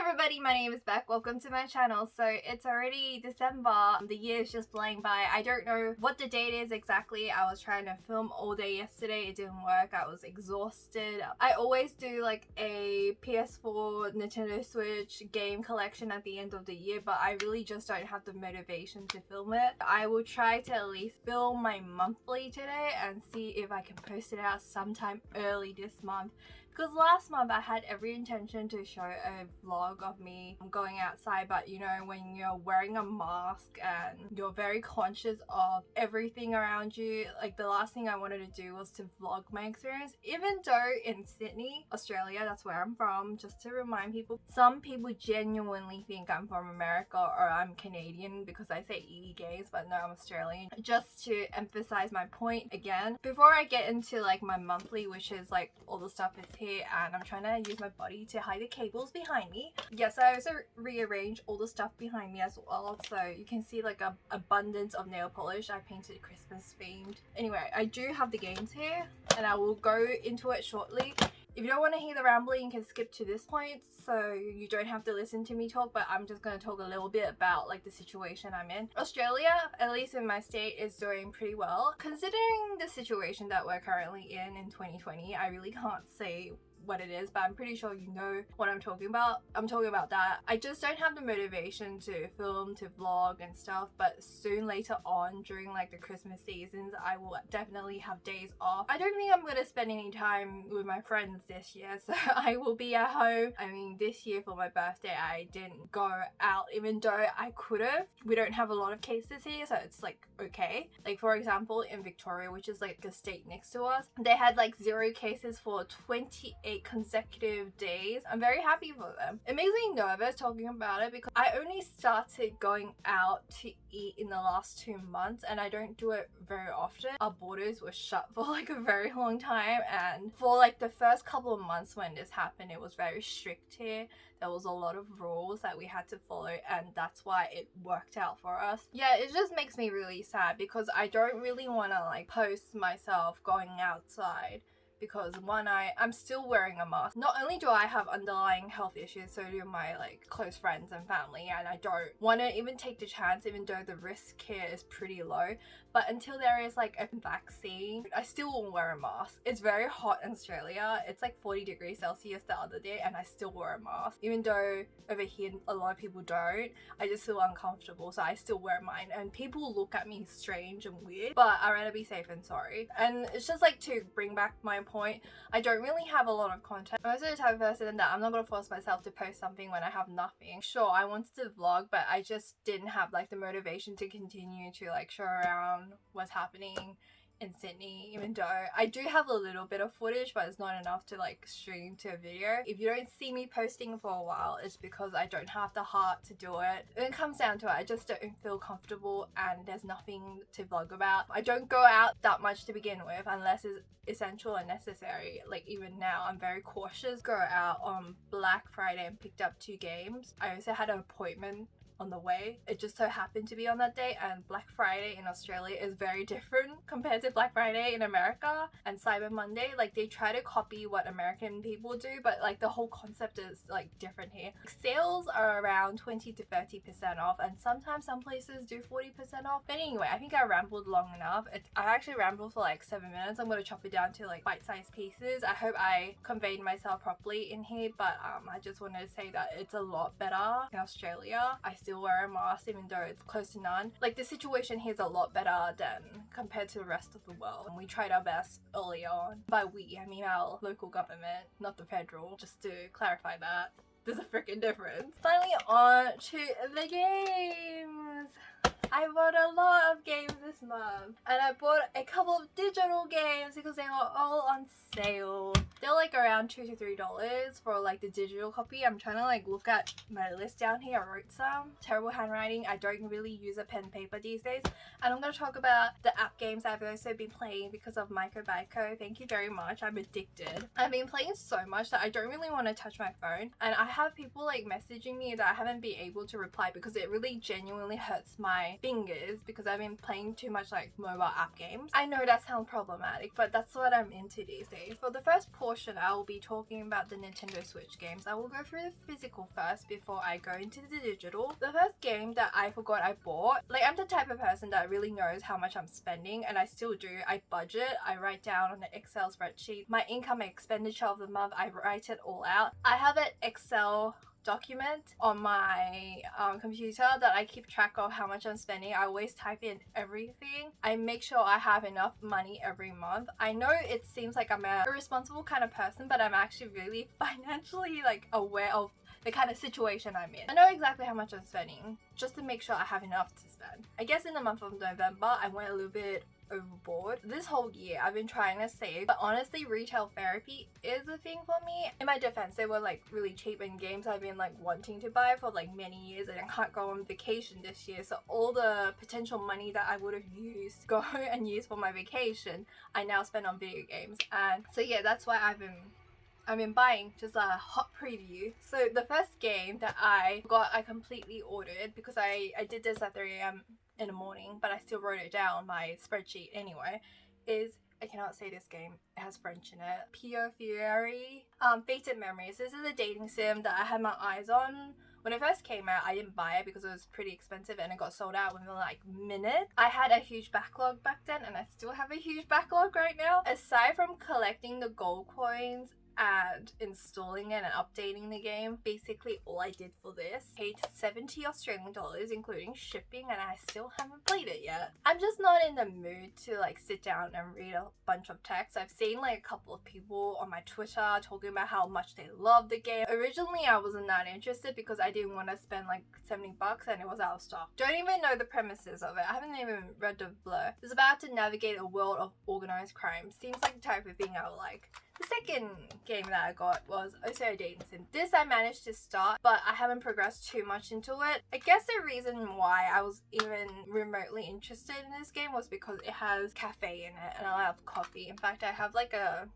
everybody, my name is Beck. Welcome to my channel. So it's already December. The year is just flying by. I don't know what the date is exactly. I was trying to film all day yesterday. It didn't work. I was exhausted. I always do like a PS4 Nintendo Switch game collection at the end of the year, but I really just don't have the motivation to film it. I will try to at least film my monthly today and see if I can post it out sometime early this month. Because last month I had every intention to show a vlog of me going outside, but you know, when you're wearing a mask and you're very conscious of everything around you, like the last thing I wanted to do was to vlog my experience. Even though in Sydney, Australia, that's where I'm from, just to remind people, some people genuinely think I'm from America or I'm Canadian because I say E gays, but no, I'm Australian. Just to emphasize my point again, before I get into like my monthly, which is like all the stuff is here, and I'm trying to use my body to hide the cables behind me. Yes, I also rearranged all the stuff behind me as well, so you can see like a abundance of nail polish. I painted Christmas themed. Anyway, I do have the games here and I will go into it shortly. If you don't want to hear the rambling, you can skip to this point so you don't have to listen to me talk, but I'm just going to talk a little bit about like the situation I'm in. Australia, at least in my state, is doing pretty well. Considering the situation that we're currently in 2020, I really can't say what it is, but I'm pretty sure you know what I'm talking about. I'm talking about that. I just don't have the motivation to film, to vlog and stuff, but soon later on during like the Christmas seasons, I will definitely have days off. I don't think I'm gonna spend any time with my friends this year, so I will be at home. I mean, this year for my birthday, I didn't go out, even though I could have. We don't have a lot of cases here, so it's like okay. Like for example, in Victoria, which is like a state next to us, they had like 0 cases for 28 consecutive days. I'm very happy for them. It makes me nervous talking about it because I only started going out to eat in the last 2 months and I don't do it very often. Our borders were shut for like a very long time, and for like the first couple of months when this happened, it was very strict here. There was a lot of rules that we had to follow, and that's why it worked out for us. Yeah, it just makes me really sad because I don't really want to like post myself going outside, because one, I'm still wearing a mask. Not only do I have underlying health issues, so do my like close friends and family, and I don't want to even take the chance even though the risk here is pretty low. But until there is like a vaccine, I still won't wear a mask. It's very hot in Australia. It's like 40 degrees Celsius the other day and I still wear a mask. Even though over here a lot of people don't, I just feel uncomfortable, so I still wear mine, and people look at me strange and weird, but I'd rather be safe than sorry. And it's just like to bring back my point, I don't really have a lot of content. I'm also the type of person that I'm not gonna force myself to post something when I have nothing. Sure, I wanted to vlog, but I just didn't have like the motivation to continue to like show around what's happening in Sydney, even though I do have a little bit of footage, but it's not enough to like stream to a video. If you don't see me posting for a while, it's because I don't have the heart to do it. When it comes down to it, I just don't feel comfortable and there's nothing to vlog about. I don't go out that much to begin with unless it's essential and necessary. Like even now, I'm very cautious. Go out on Black Friday and picked up 2 games. I also had an appointment on the way. It just so happened to be on that day, and Black Friday in Australia is very different compared to Black Friday in America and Cyber Monday. Like they try to copy what American people do, but like the whole concept is like different here. Sales are around 20 to 30% off, and sometimes some places do 40% off. But anyway, I think I rambled long enough. I actually rambled for like 7 minutes. I'm going to chop it down to like bite-sized pieces. I hope I conveyed myself properly in here, but I just wanted to say that it's a lot better in Australia. I still wear a mask even though it's close to none. Like the situation here is a lot better than compared to the rest of the world. We tried our best early on. By we, I mean our local government, not the federal, just to clarify that. There's a freaking difference. Finally on to the games. I bought a lot of games this month, and I bought a couple of digital games because they were all on sale. They're like around $2 to $3 for like the digital copy. I'm trying to like look at my list down here. I wrote some. Terrible handwriting. I don't really use a pen and paper these days. And I'm going to talk about the app games I've also been playing because of Microbyco. Thank you very much. I'm addicted. I've been playing so much that I don't really want to touch my phone, and I have people like messaging me that I haven't been able to reply because it really genuinely hurts my fingers because I've been playing too much like mobile app games. I know that sounds problematic, but that's what I'm into these days. For the first pull portion, I will be talking about the Nintendo Switch games. I will go through the physical first before I go into the digital. The first game that I forgot I bought, like I'm the type of person that really knows how much I'm spending, and I still do. I budget, I write down on the Excel spreadsheet my income and expenditure of the month, I write it all out. I have an Excel document on my computer that I keep track of how much I'm spending. I always type in everything. I make sure I have enough money every month. I know it seems like I'm a irresponsible kind of person, but I'm actually really financially like aware of the kind of situation I'm in. I know exactly how much I'm spending just to make sure I have enough to spend. I guess in the month of November I went a little bit overboard. This whole year I've been trying to save, but honestly retail therapy is a thing for me. In my defense, they were like really cheap, and games I've been like wanting to buy for like many years, and I can't go on vacation this year, so all the potential money that I would have used to go and use for my vacation I now spend on video games. And so yeah, that's why I've been buying. Just a hot preview. So the first game that I completely ordered, because I did this at 3 AM in the morning, but I still wrote it down on my spreadsheet anyway, is, I cannot say this game, it has French in it, Pure Fury, Fated Memories. This is a dating sim that I had my eyes on. When it first came out, I didn't buy it because it was pretty expensive and it got sold out within like minutes. I had a huge backlog back then, and I still have a huge backlog right now. Aside from collecting the gold coins and installing it and updating the game, basically all I did for this, paid 70 Australian dollars including shipping, and I still haven't played it yet. I'm just not in the mood to like sit down and read a bunch of text. I've seen like a couple of people on my Twitter talking about how much they love the game. Originally I wasn't that interested because I didn't want to spend like 70 bucks and it was out of stock. Don't even know the premises of it. I haven't even read the blur. It's about to navigate a world of organized crime. Seems like the type of thing I would like. The second game that I got was also a dating sim. This I managed to start, but I haven't progressed too much into it. I guess the reason why I was even remotely interested in this game was because it has cafe in it and I love coffee. In fact, I have like a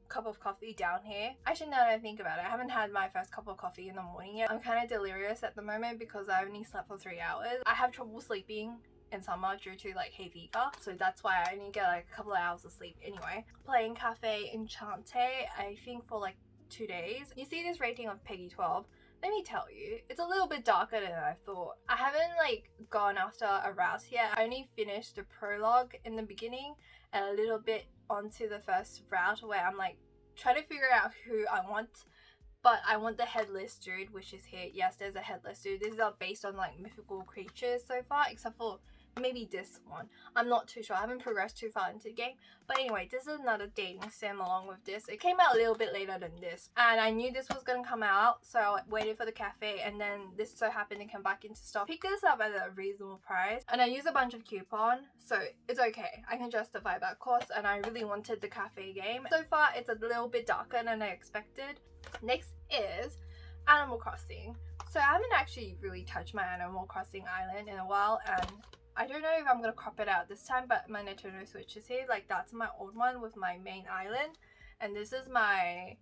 cup of coffee down here. Actually, now that I think about it, I haven't had my first cup of coffee in the morning yet. I'm kind of delirious at the moment because I only slept for 3 hours. I have trouble sleeping in summer due to like hay fever, so that's why I only get like a couple of hours of sleep anyway. Playing Cafe Enchante, I think for like 2 days. You see this rating of Peggy 12. Let me tell you, it's a little bit darker than I thought. I haven't like gone after a route yet. I only finished the prologue in the beginning and a little bit onto the first route where I'm like trying to figure out who I want. But I want the headless dude, which is here. Yes, there's a headless dude. These are based on like mythical creatures so far, except for maybe this one. I'm not too sure. I haven't progressed too far into the game. But anyway, this is another dating sim along with this. It came out a little bit later than this, and I knew this was gonna come out, so I waited for the cafe, and then this so happened to come back into stock. Picked this up at a reasonable price, and I used a bunch of coupon, so it's okay. I can justify that cost, and I really wanted the cafe game. So far, it's a little bit darker than I expected. Next is Animal Crossing. So I haven't actually really touched my Animal Crossing island in a while, and I don't know if I'm gonna crop it out this time, but my Nintendo Switch is here. Like, that's my old one with my main island, and this is my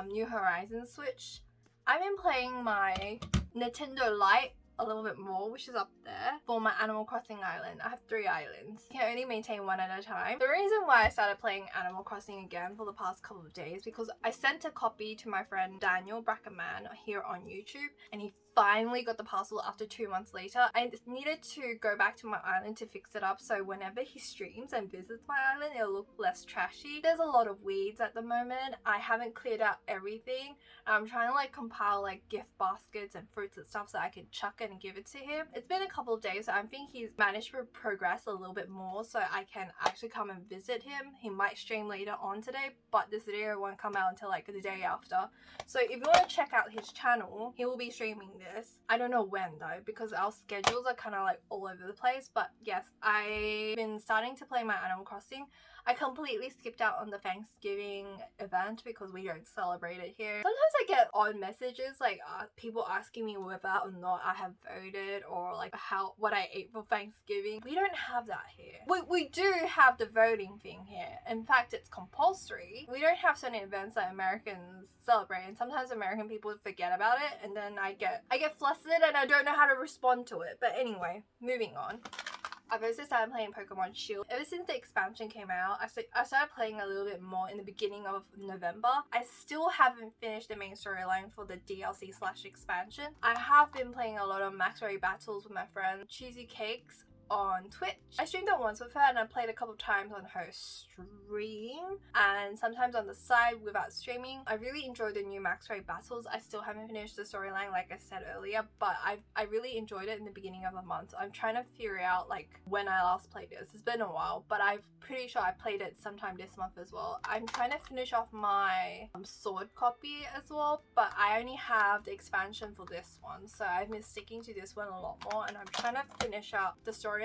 New Horizons Switch. I've been playing my Nintendo Lite a little bit more, which is up there, for my Animal Crossing island. I have 3 islands. You can only maintain one at a time. The reason why I started playing Animal Crossing again for the past couple of days, because I sent a copy to my friend Daniel Brackerman here on YouTube, and he finally got the parcel after 2 months later. I needed to go back to my island to fix it up, so whenever he streams and visits my island, it'll look less trashy. There's a lot of weeds at the moment. I haven't cleared out everything. I'm trying to like compile like gift baskets and fruits and stuff so I can chuck it and give it to him. It's been a couple of days, so I think he's managed to progress a little bit more, so I can actually come and visit him. He might stream later on today, but this video won't come out until like the day after. So if you want to check out his channel, he will be streaming this. I don't know when though, because our schedules are kind of like all over the place. But yes, I've been starting to play my Animal Crossing. I completely skipped out on the Thanksgiving event because we don't celebrate it here. Sometimes I get odd messages like people asking me whether or not I have voted, or like what I ate for Thanksgiving. We don't have that here. We do have the voting thing here. In fact, it's compulsory. We don't have certain events that Americans celebrate, and sometimes American people forget about it, and then I get flustered and I don't know how to respond to it. But anyway, moving on. I've also started playing Pokemon Shield. Ever since the expansion came out, I started playing a little bit more in the beginning of November. I still haven't finished the main storyline for the DLC/expansion. I have been playing a lot of Max Ray battles with my friend Cheesy Cakes on Twitch. I streamed it once with her and I played a couple of times on her stream and sometimes on the side without streaming. I really enjoyed the new Max Ray battles. I still haven't finished the storyline like I said earlier, but I really enjoyed it in the beginning of the month. I'm trying to figure out like when I last played this. It's been a while, but I'm pretty sure I played it sometime this month as well. I'm trying to finish off my sword copy as well, but I only have the expansion for this one, so I've been sticking to this one a lot more and I'm trying to finish up the storyline.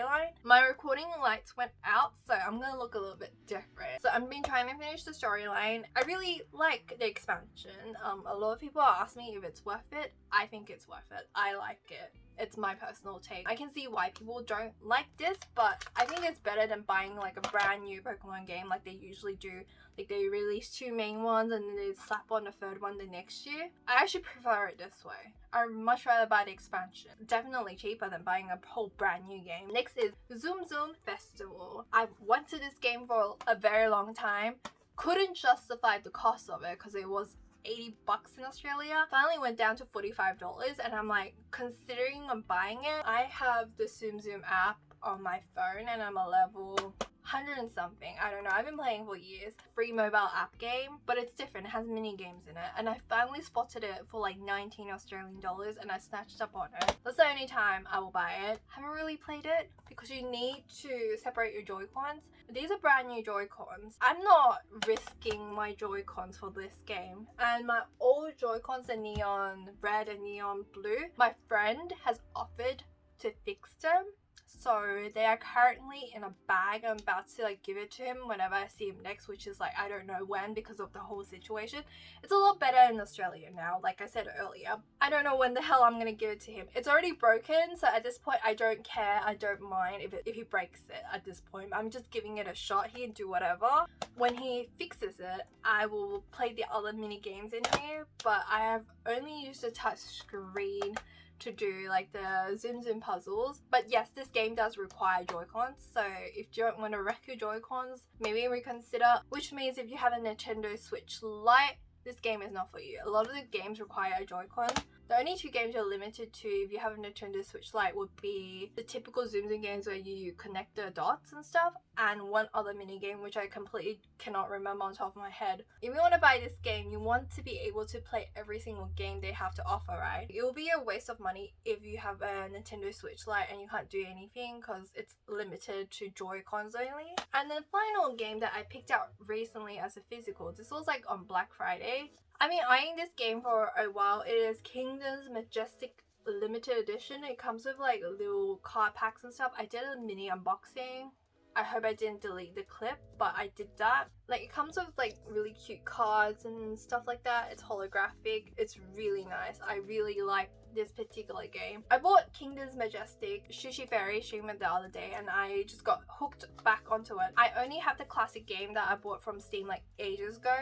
My recording lights went out, so I'm gonna look a little bit different. So I've been trying to finish the storyline. I really like the expansion. A lot of people ask me if it's worth it. I think it's worth it. I like it. It's my personal take. I can see why people don't like this, but I think it's better than buying like a brand new Pokemon game like they usually do. Like they release 2 main ones and then they slap on the 3rd one the next year. I actually prefer it this way. I'd much rather buy the expansion. Definitely cheaper than buying a whole brand new game. Next is Tsum Tsum Festival. I've wanted this game for a very long time. Couldn't justify the cost of it because it was $80 in Australia. Finally went down to $45 and I'm like considering on buying it. I have the Tsum Tsum app on my phone and I'm a level 100 and something. I don't know. I've been playing for years. Free mobile app game, but it's different. It has mini games in it. And I finally spotted it for like 19 Australian dollars and I snatched up on it. That's the only time I will buy it. Haven't really played it because you need to separate your Joy-Cons. These are brand new Joy-Cons. I'm not risking my Joy-Cons for this game. And my old Joy-Cons are neon red and neon blue. My friend has offered to fix them. So they are currently in a bag. I'm about to like give it to him whenever I see him next, which is like I don't know when because of the whole situation. It's a lot better in Australia now, like I said earlier. I don't know when the hell I'm gonna give it to him. It's already broken, so at this point I don't care. I don't mind if he breaks it at this point. I'm just giving it a shot. He can do whatever. When he fixes it, I will play the other mini games in here, but I have only used a touch screen to do like the Tsum Tsum puzzles. But yes, this game does require Joy-Cons, so if you don't want to wreck your Joy-Cons, maybe reconsider, which means if you have a Nintendo Switch Lite, this game is not for you. A lot of the games require a Joy-Con. The only 2 games you're limited to if you have a Nintendo Switch Lite would be the typical Tsum Tsum games where you connect the dots and stuff, and one other mini game which I completely cannot remember on top of my head. If you want to buy this game, you want to be able to play every single game they have to offer, right? It will be a waste of money if you have a Nintendo Switch Lite and you can't do anything because it's limited to Joy-Cons only. And the final game that I picked out recently as a physical, this was like on Black Friday. I've been eyeing this game for a while. It is Kingdom's Majestic Limited Edition. It comes with like little card packs and stuff. I did a mini unboxing. I hope I didn't delete the clip, but I did that. Like it comes with like really cute cards and stuff like that. It's holographic. It's really nice. I really like this particular game. I bought Kingdom's Majestic Sushi Fairy streamer the other day and I just got hooked back onto it. I only have the classic game that I bought from Steam like ages ago.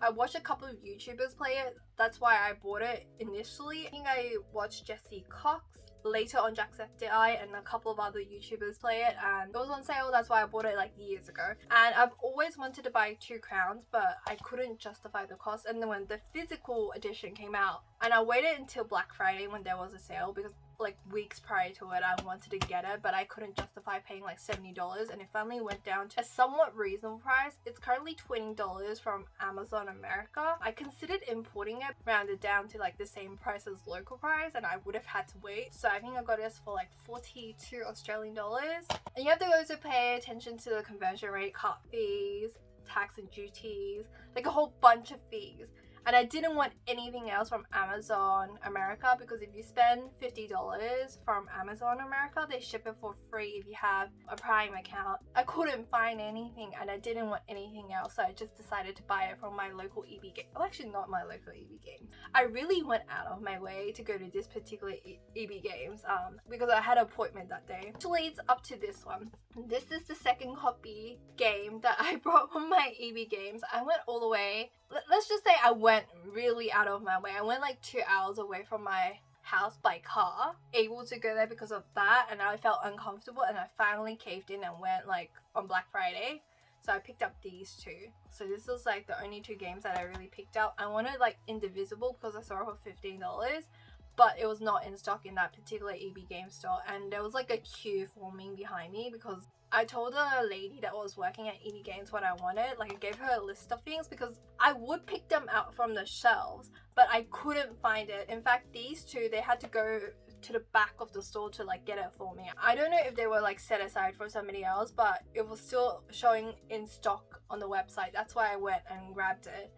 I watched a couple of YouTubers play it. That's why I bought it initially. I think I watched Jesse Cox, later on Jacksepticeye, and a couple of other YouTubers play it, and it was on sale. That's why I bought it like years ago. And I've always wanted to buy 2 crowns, but I couldn't justify the cost. And then when the physical edition came out, and I waited until Black Friday when there was a sale because like weeks prior to it I wanted to get it, but I couldn't justify paying like $70, and it finally went down to a somewhat reasonable price. It's currently $20 from Amazon America. I considered importing it, rounded down to like the same price as local price, and I would have had to wait. So I think I got this for like 42 Australian dollars. And you have to also pay attention to the conversion rate, cart fees, tax and duties, like a whole bunch of fees. And I didn't want anything else from Amazon America because if you spend $50 from Amazon America, they ship it for free if you have a Prime account. I couldn't find anything and I didn't want anything else, so I just decided to buy it from my local EB game. Well, actually not my local EB Games. I really went out of my way to go to this particular EB Games because I had an appointment that day. Which leads up to this one. This is the second copy game that I brought from my EB Games. I went all the way. Let's just say I went really out of my way. I went like 2 hours away from my house by car, able to go there because of that, and I felt uncomfortable, and I finally caved in and went like on Black Friday. So I picked up these two. So this was like the only 2 games that I really picked up. I wanted like Indivisible because I saw it for $15, but it was not in stock in that particular EB game store, and there was like a queue forming behind me because I told the lady that was working at EB Games what I wanted. Like, I gave her a list of things because I would pick them out from the shelves, but I couldn't find it. In fact, these two, they had to go to the back of the store to like get it for me. I don't know if they were like set aside for somebody else, but it was still showing in stock on the website. That's why I went and grabbed it.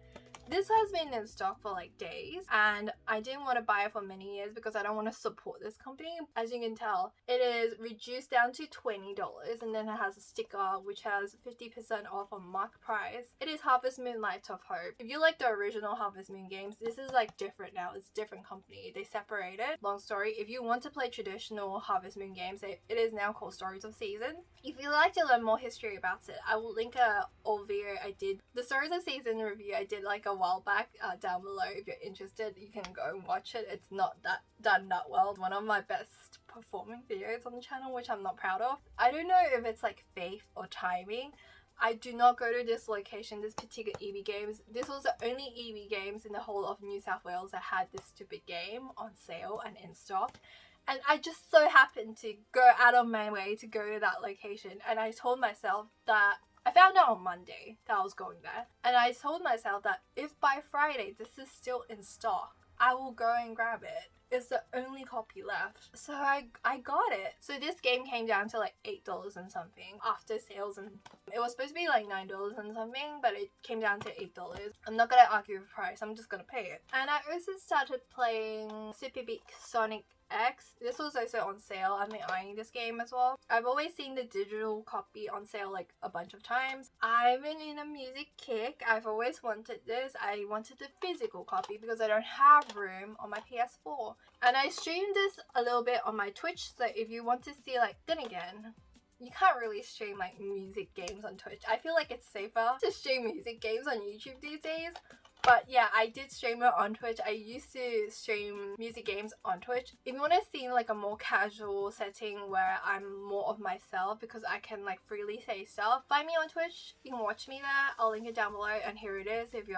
This has been in stock for like days, and I didn't want to buy it for many years because I don't want to support this company. As you can tell, it is reduced down to $20, and then it has a sticker which has 50% off on mark price. It is Harvest Moon Light of Hope. If you like the original Harvest Moon games, this is like different now. It's a different company. They separated. Long story, if you want to play traditional Harvest Moon games, it is now called Stories of Season. If you'd like to learn more history about it, I will link a old video I did. The Stories of Season review I did like a while back down below. If you're interested, you can go and watch it. It's not that done that well. One of my best performing videos on the channel, which I'm not proud of. I don't know if it's like faith or timing. I do not go to this location, this particular EB Games. This was the only EB Games in the whole of New South Wales that had this stupid game on sale and in stock. And I just so happened to go out of my way to go to that location, and I told myself that I found out on Monday that I was going there, and I told myself that if by Friday this is still in stock, I will go and grab it. It's the only copy left. So I got it. So this game came down to like $8 and something after sales, and it was supposed to be like $9 and something, but it came down to $8. I'm not gonna argue the price, I'm just gonna pay it. And I also started playing Super Big Sonic X. This was also on sale. I've been eyeing this game as well. I've always seen the digital copy on sale like a bunch of times. I've been in a music kick. I've always wanted this. I wanted the physical copy because I don't have room on my PS4. And I streamed this a little bit on my Twitch, so if you want to see, like, then again, you can't really stream like music games on Twitch. I feel like it's safer to stream music games on YouTube these days. But yeah, I did stream it on Twitch. I used to stream music games on Twitch. If you want to see like a more casual setting where I'm more of myself because I can like freely say stuff, find me on Twitch. You can watch me there. I'll link it down below, and here it is if you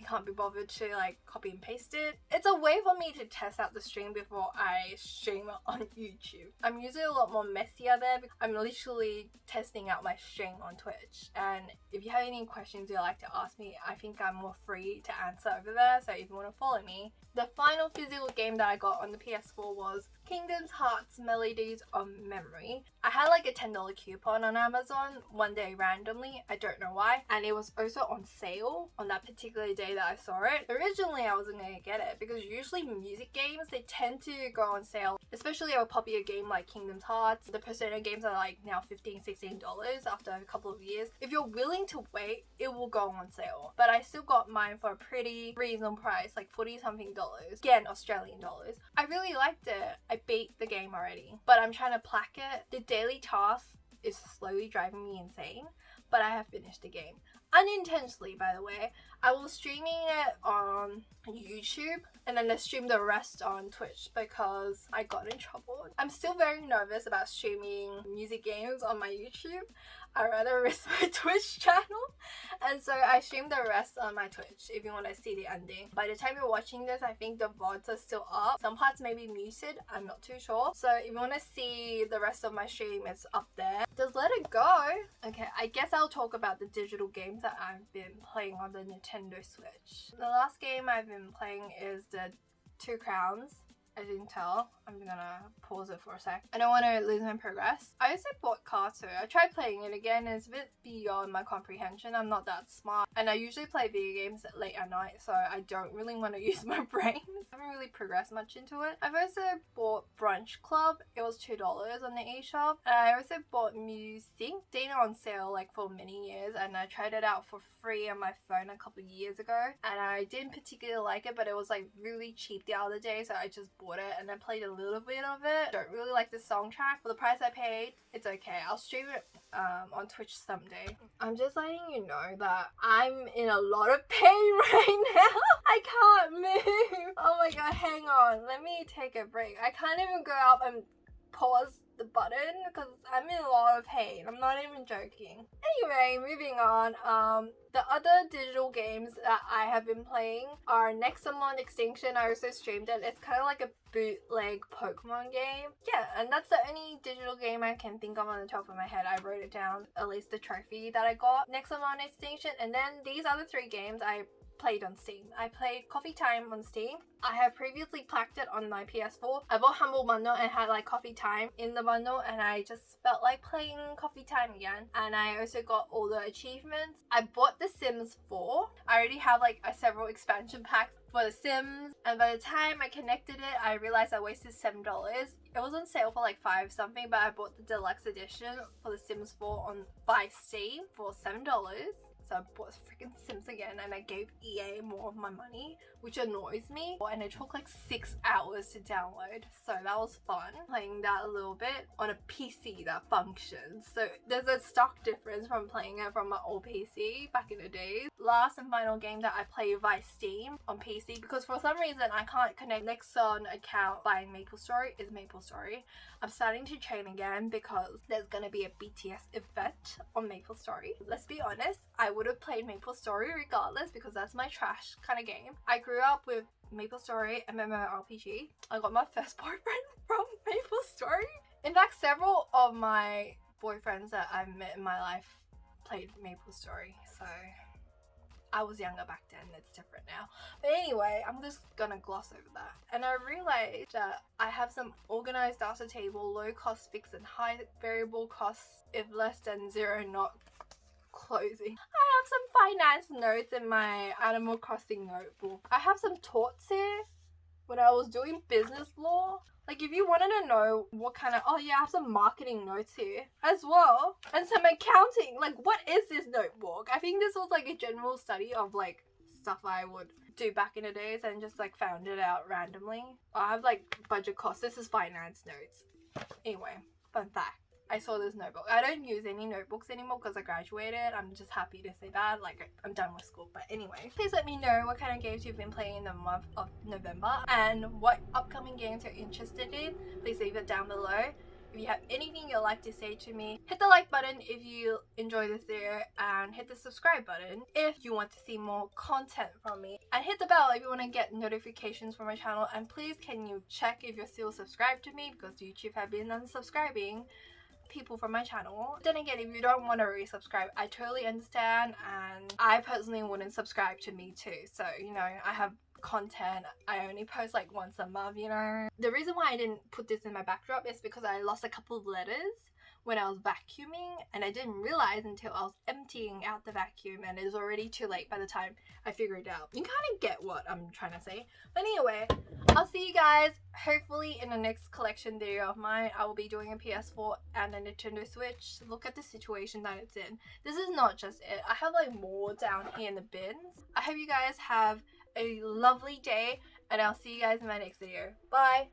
can't be bothered to like copy and paste it. It's a way for me to test out the stream before I stream it on YouTube. I'm usually a lot more messier there because I'm literally testing out my stream on Twitch. And if you have any questions you'd like to ask me, I think I'm more free to answer over there. So if you want to follow me. The final physical game that I got on the PS4 was Kingdom Hearts Melodies of Memory. I had like a $10 coupon on Amazon one day randomly, I don't know why, and it was also on sale on that particular day that I saw it. Originally I wasn't going to get it because usually music games, they tend to go on sale, especially a popular game like Kingdom Hearts. The Persona games are like now $15-16 after a couple of years. If you're willing to wait, it will go on sale. But I still got mine for a pretty reasonable price, like 40 something dollars. Again, Australian dollars. I really liked it. I beat the game already, but I'm trying to plaque it. The daily task is slowly driving me insane, but I have finished the game. Unintentionally, by the way. I was streaming it on YouTube and then I streamed the rest on Twitch because I got in trouble. I'm still very nervous about streaming music games on my YouTube. I'd rather risk my Twitch channel, and so I streamed the rest on my Twitch if you want to see the ending. By the time you're watching this, I think the VODs are still up. Some parts may be muted, I'm not too sure. So if you want to see the rest of my stream, it's up there. Just let it go. Okay, I guess I'll talk about the digital games that I've been playing on the Nintendo Switch. The last game I've been playing is the Two Crowns. As you can tell, I'm gonna pause it for a sec. I don't want to lose my progress. I also bought Carto. I tried playing it again. It's a bit beyond my comprehension. I'm not that smart. And I usually play video games late at night, so I don't really want to use my brain. I haven't really progressed much into it. I've also bought Brunch Club. It was $2 on the eShop. And I also bought Music. Stayed on sale like for many years, and I tried it out for free on my phone a couple of years ago. And I didn't particularly like it, but it was like really cheap the other day, so I just bought it and I played a little bit of it. Don't really like the song track. For the price I paid, it's okay. I'll stream it on Twitch someday. I'm just letting you know that I'm in a lot of pain right now. I can't move. Oh my god, hang on. Let me take a break. I can't even go up and pause the button because I'm in a lot of pain. I'm not even joking. Anyway, moving on. The other digital games that I have been playing are Nexomon Extinction. I also streamed it. It's kind of like a bootleg Pokemon game. Yeah, and that's the only digital game I can think of on the top of my head. I wrote it down, at least the trophy that I got. Nexomon Extinction, and then these other 3 games I played on Steam. I played Coffee Time on Steam. I have previously placked it on my PS4. I bought Humble Bundle and had like Coffee Time in the bundle, and I just felt like playing Coffee Time again. And I also got all the achievements. I bought The Sims 4. I already have like several expansion packs for The Sims, and by the time I connected it, I realized I wasted $7. It was on sale for like 5 something, but I bought the deluxe edition for The Sims 4 by Steam for $7. So I bought freaking Sims again, and I gave EA more of my money, which annoys me. And it took like 6 hours to download, so that was fun playing that a little bit on a PC that functions. So there's a stark difference from playing it from my old PC back in the days. Last and final game that I play via Steam on PC, because for some reason I can't connect Nexon account by MapleStory, is MapleStory. I'm starting to train again because there's gonna be a BTS event on MapleStory. Let's be honest, I would have played MapleStory regardless because that's my trash kind of game. I grew up with MapleStory MMORPG. I got my first boyfriend from MapleStory. In fact, several of my boyfriends that I've met in my life played MapleStory, so I was younger back then, it's different now. But anyway, I'm just gonna gloss over that. And I realized that I have some organized data table, low cost fixed and high variable costs if less than 0 not closing. I have some finance notes in my Animal Crossing notebook. I have some torts here when I was doing business law. Like if you wanted to know what kind of, oh yeah, I have some marketing notes here as well. And some accounting. Like what is this notebook? I think this was like a general study of like stuff I would do back in the days and just like found it out randomly. I have like budget costs. This is finance notes. Anyway, fun fact. I saw this notebook. I don't use any notebooks anymore because I graduated. I'm just happy to say that. Like, I'm done with school. But anyway, please let me know what kind of games you've been playing in the month of November and what upcoming games you're interested in. Please leave it down below. If you have anything you'd like to say to me, hit the like button if you enjoy this video and hit the subscribe button if you want to see more content from me. And hit the bell if you want to get notifications from my channel. And please can you check if you're still subscribed to me because YouTube have been unsubscribing people from my channel. Then again, if you don't want to resubscribe, I totally understand, and I personally wouldn't subscribe to me too. So, you know, I have content. I only post like once a month, you know. The reason why I didn't put this in my backdrop is because I lost a couple of letters when I was vacuuming, and I didn't realize until I was emptying out the vacuum, and it was already too late by the time I figured it out. You kind of get what I'm trying to say. But anyway, I'll see you guys hopefully in the next collection video of mine. I will be doing a PS4 and a Nintendo Switch. Look at the situation that it's in. This is not just it. I have like more down here in the bins. I hope you guys have a lovely day, and I'll see you guys in my next video. Bye!